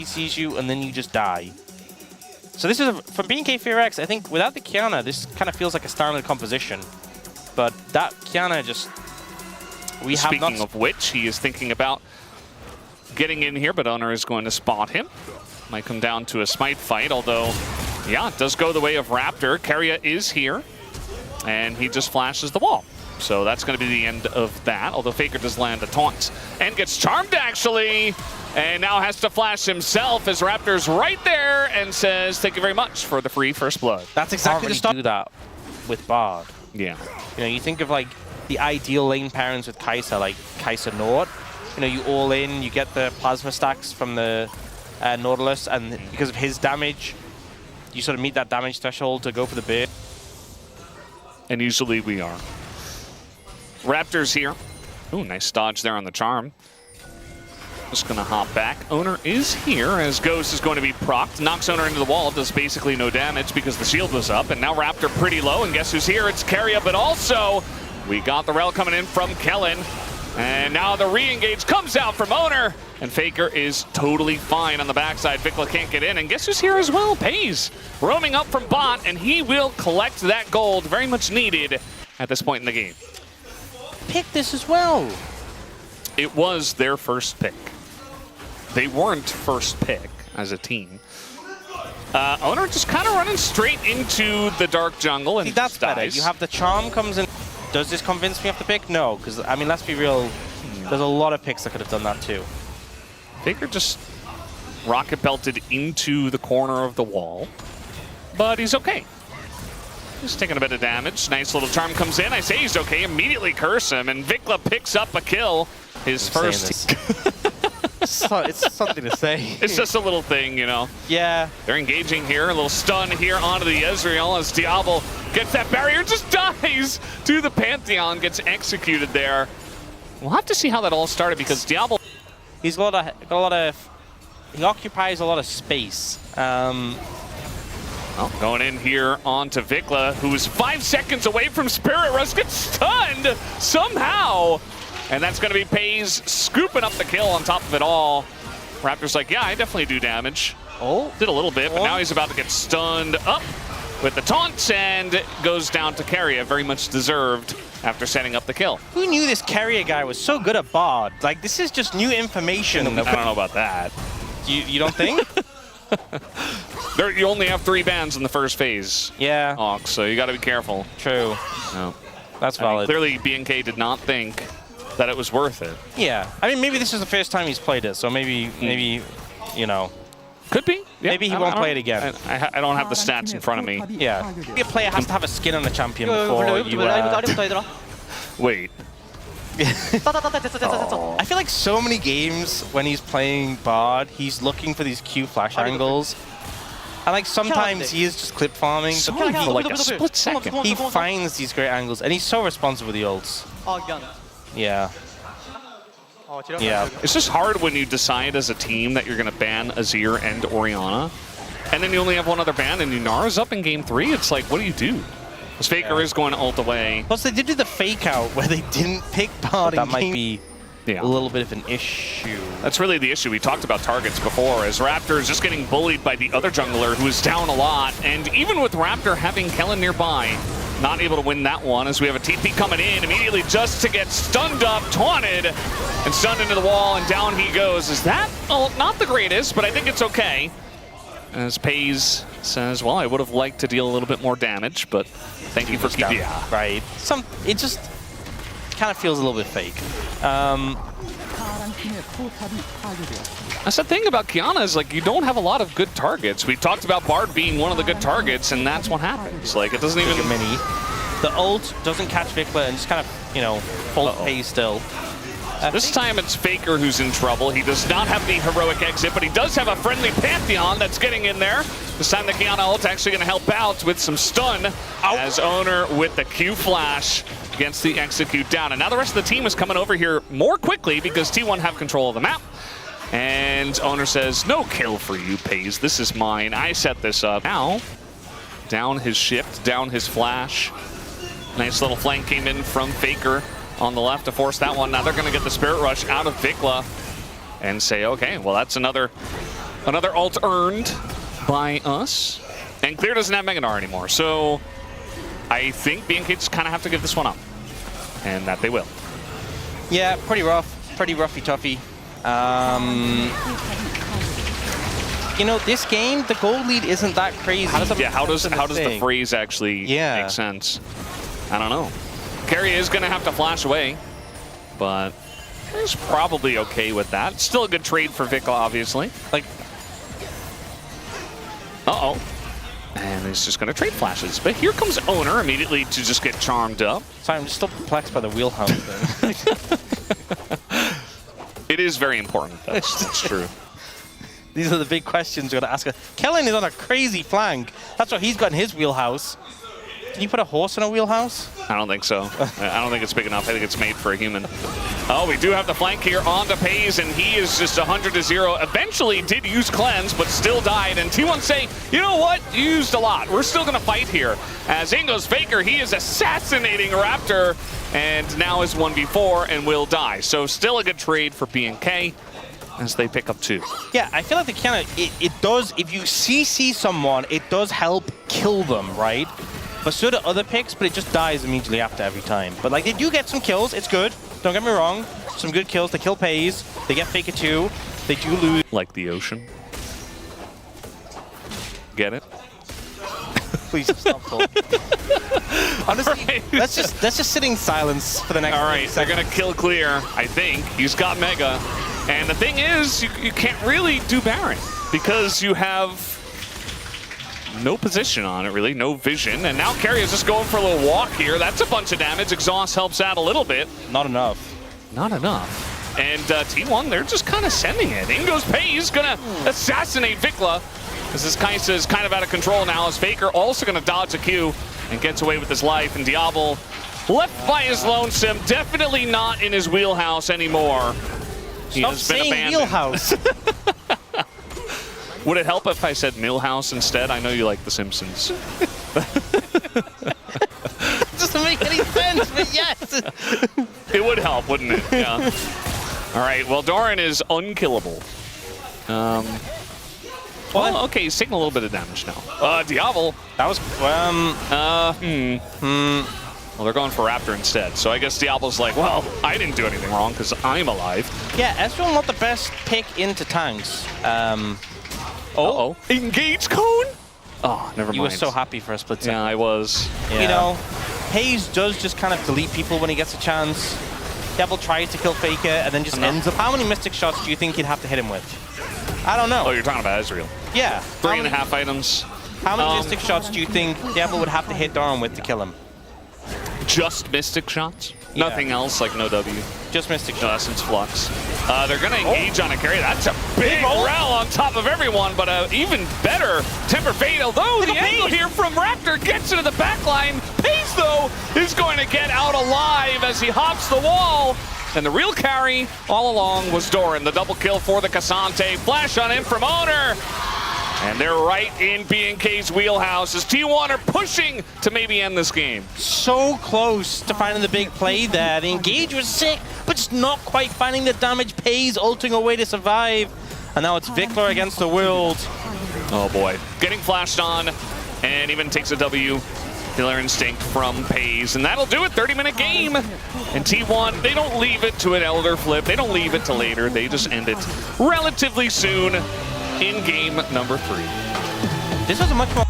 He sees you and then you just die. So this is, from BNK FEARX, I think without the Kiana, this kind of feels like a standard composition. But that Kiana just... Speaking of which, he is thinking about getting in here, but Owner is going to spot him. Might come down to a smite fight, although, yeah, it does go the way of Raptor. Keria is here, and he just flashes the wall. So that's going to be the end of that, although Faker does land a taunt and gets charmed, actually, and now has to flash himself as Raptor's right there and says, thank you very much for the free first blood. That's exactly the stuff. Do that with Bard. Yeah. You know, you think of like the ideal lane pairings with Kai'Sa, like Kai'Sa Nord. You know, you all in, you get the plasma stacks from the Nautilus, and because of his damage, you sort of meet that damage threshold to go for the bear. And usually we are. Raptor's here. Ooh, nice dodge there on the charm. Just gonna hop back. Owner is here as Ghost is going to be procced. Knocks Owner into the wall, does basically no damage because the shield was up. And now Raptor pretty low, and guess who's here? It's Keria, but also we got the rel coming in from Kellen. And now the re-engage comes out from Owner. And Faker is totally fine on the backside. Vikla can't get in, and guess who's here as well? Pays. Roaming up from bot, and he will collect that gold, very much needed at this point in the game. Pick this as well. It was their first pick. They weren't first pick as a team. Owner just kind of running straight into the dark jungle and that's better. You have the charm comes in. Does this convince me of the pick? No, because I mean, let's be real. There's a lot of picks that could have done that too. Faker just rocket belted into the corner of the wall, but he's okay. He's taking a bit of damage. Nice little charm comes in. I say he's okay. Immediately curse him, and Vikla picks up a kill. His first. It's something to say. It's just a little thing, you know. Yeah. They're engaging here. A little stun here onto the Ezreal as Diablo gets that barrier, just dies to the Pantheon, gets executed there. We'll have to see how that all started because Diablo. He's got a lot of. He occupies a lot of space. Well, going in here onto Vikla, who is 5 seconds away from Spirit Rush, gets stunned somehow. And that's going to be Pays scooping up the kill on top of it all. Raptor's like, yeah, I definitely do damage. Oh. Did a little bit, but now he's about to get stunned up with the taunts and goes down to Keria, very much deserved after setting up the kill. Who knew this Keria guy was so good at Bard? Like, this is just new information. I don't know about that. You don't think? You only have 3 bans in the first phase. Yeah. Hawk, so you got to be careful. True. No. That's valid. Clearly, BNK did not think that it was worth it. Yeah. I mean, maybe this is the first time he's played it, so maybe, you know. Could be. Yeah, maybe he won't play it again. I don't have the stats in front of me. Yeah. Maybe a player has to have a skin on the champion before you... Wait. I feel like so many games when he's playing Bard, he's looking for these Q flash angles. And like sometimes he is just clip farming. For like a split second. He finds these great angles, and he's so responsive with the ults. Yeah. Yeah. It's just hard when you decide as a team that you're going to ban Azir and Orianna, and then you only have one other ban, and Lunara's up in game 3. It's like, what do you do? Because Faker is going to ult away. Plus, they did do the fake out where they didn't pick Bard. That might be a little bit of an issue. That's really the issue. We talked about targets before, as Raptor is just getting bullied by the other jungler who is down a lot. And even with Raptor having Kellen nearby, not able to win that one as we have a TP coming in immediately just to get stunned up, taunted, and stunned into the wall, and down he goes. Is that, well, not the greatest, but I think it's okay. As Pays says, well, I would have liked to deal a little bit more damage, but thank you for keeping it. Yeah, right. It just kind of feels a little bit fake. That's the thing about Kiana is, like, you don't have a lot of good targets. We talked about Bard being one of the good targets, and that's what happens. Like, it doesn't even... Mini. The ult doesn't catch Vikla and just kind of, you know, full Pays still. This time it's Faker who's in trouble. He does not have the heroic exit, but he does have a friendly Pantheon that's getting in there. This time the Kiana ult's actually going to help out with some stun as Owner with the Q flash gets the execute down. And now the rest of the team is coming over here more quickly because T1 have control of the map. And Owner says, no kill for you, Pays. This is mine. I set this up. Now, down his shift, down his flash. Nice little flank came in from Faker on the left to force that one. Now they're going to get the Spirit Rush out of Vikla and say, okay, well, that's another Another ult earned by us. And Clear doesn't have Megadar anymore, so I think BNK just kind of have to give this one up. And that they will. Yeah, pretty rough. Pretty roughy-toughy. You know, this game, the gold lead isn't that crazy. How does the phrase actually make sense? I don't know. Carry is going to have to flash away, but he's probably okay with that. Still a good trade for Vickla, obviously. Like, uh-oh. And he's just going to trade flashes. But here comes Owner immediately to just get charmed up. Sorry, I'm just still perplexed by the wheelhouse thing. It is very important. That's true. These are the big questions you're going to ask. Kellen is on a crazy flank. That's what he's got in his wheelhouse. Can you put a horse in a wheelhouse? I don't think so. I don't think it's big enough. I think it's made for a human. Oh, we do have the flank here on to Pays, and he is just 100-0. Eventually did use Cleanse, but still died. And T1 saying, you know what? You used a lot. We're still going to fight here. As in goes Faker, he is assassinating Raptor, and now is 1v4 and will die. So still a good trade for BNK as they pick up 2. Yeah, I feel like the kind of, it does, if you CC someone, it does help kill them, right? But so do other picks, but it just dies immediately after every time. But like, they do get some kills, it's good. Don't get me wrong. Some good kills, they kill Pays, they get Faker 2, they do lose. Like the ocean. Get it? Please stop talking. Honestly, right. let's just sit in silence for the next. All right, they're gonna kill Clear. I think he's got Mega, and the thing is, you can't really do Baron because you have no position on it, really, no vision. And now Carry is just going for a little walk here. That's a bunch of damage. Exhaust helps out a little bit. Not enough. Not enough. And T1, they're just kind of sending it. In goes Pays, gonna assassinate Vickla. As this Kaisa is kind of out of control now, as Faker also gonna dodge a Q and gets away with his life. And Diablo left by his lonesome, definitely not in his wheelhouse anymore. He Stop has been saying abandoned. wheelhouse. Would it help if I said Millhouse instead? I know you like The Simpsons. Doesn't make any sense, but yes. It would help, wouldn't it? Yeah. All right, well, Doran is unkillable. Well, okay, he's taking a little bit of damage now. Diablo. That was, Well, they're going for Raptor instead. So I guess Diablo's like, well, I didn't do anything wrong because I'm alive. Yeah, Ezreal not the best pick into tanks. Uh-oh. Engage cone? Oh, never mind. You were so happy for a split second. Yeah, I was. Yeah. You know, Pays does just kind of delete people when he gets a chance. Devil tries to kill Faker and then just ends up. How many Mystic shots do you think you'd have to hit him with? I don't know. Oh, you're talking about Ezreal. Yeah. 3.5 items. How many Mystic shots do you think Devil would have to hit Doran with to kill him? Just Mystic shots? Yeah. Nothing else, like no W? Just Mystic shots. No, Essence Flux. They're going to engage on a carry. That's a big roll on top of everyone, but even better Temper Fate. Although the angle here from Raptor gets into the back line. Pays, though, is going to get out alive as he hops the wall. And the real carry all along was Doran. The double kill for the Cassante. Flash on him from Owner. And they're right in BNK's wheelhouse as T1 are pushing to maybe end this game. So close to finding the big play there. The engage was sick, but just not quite finding the damage. Pays ulting away to survive. And now it's Vickla against the world. Oh boy. Getting flashed on and even takes a W. Killer Instinct from Pays. And that'll do it. 30-minute game. And T1, they don't leave it to an Elder Flip. They don't leave it to later. They just end it relatively soon in game number 3. This was a much more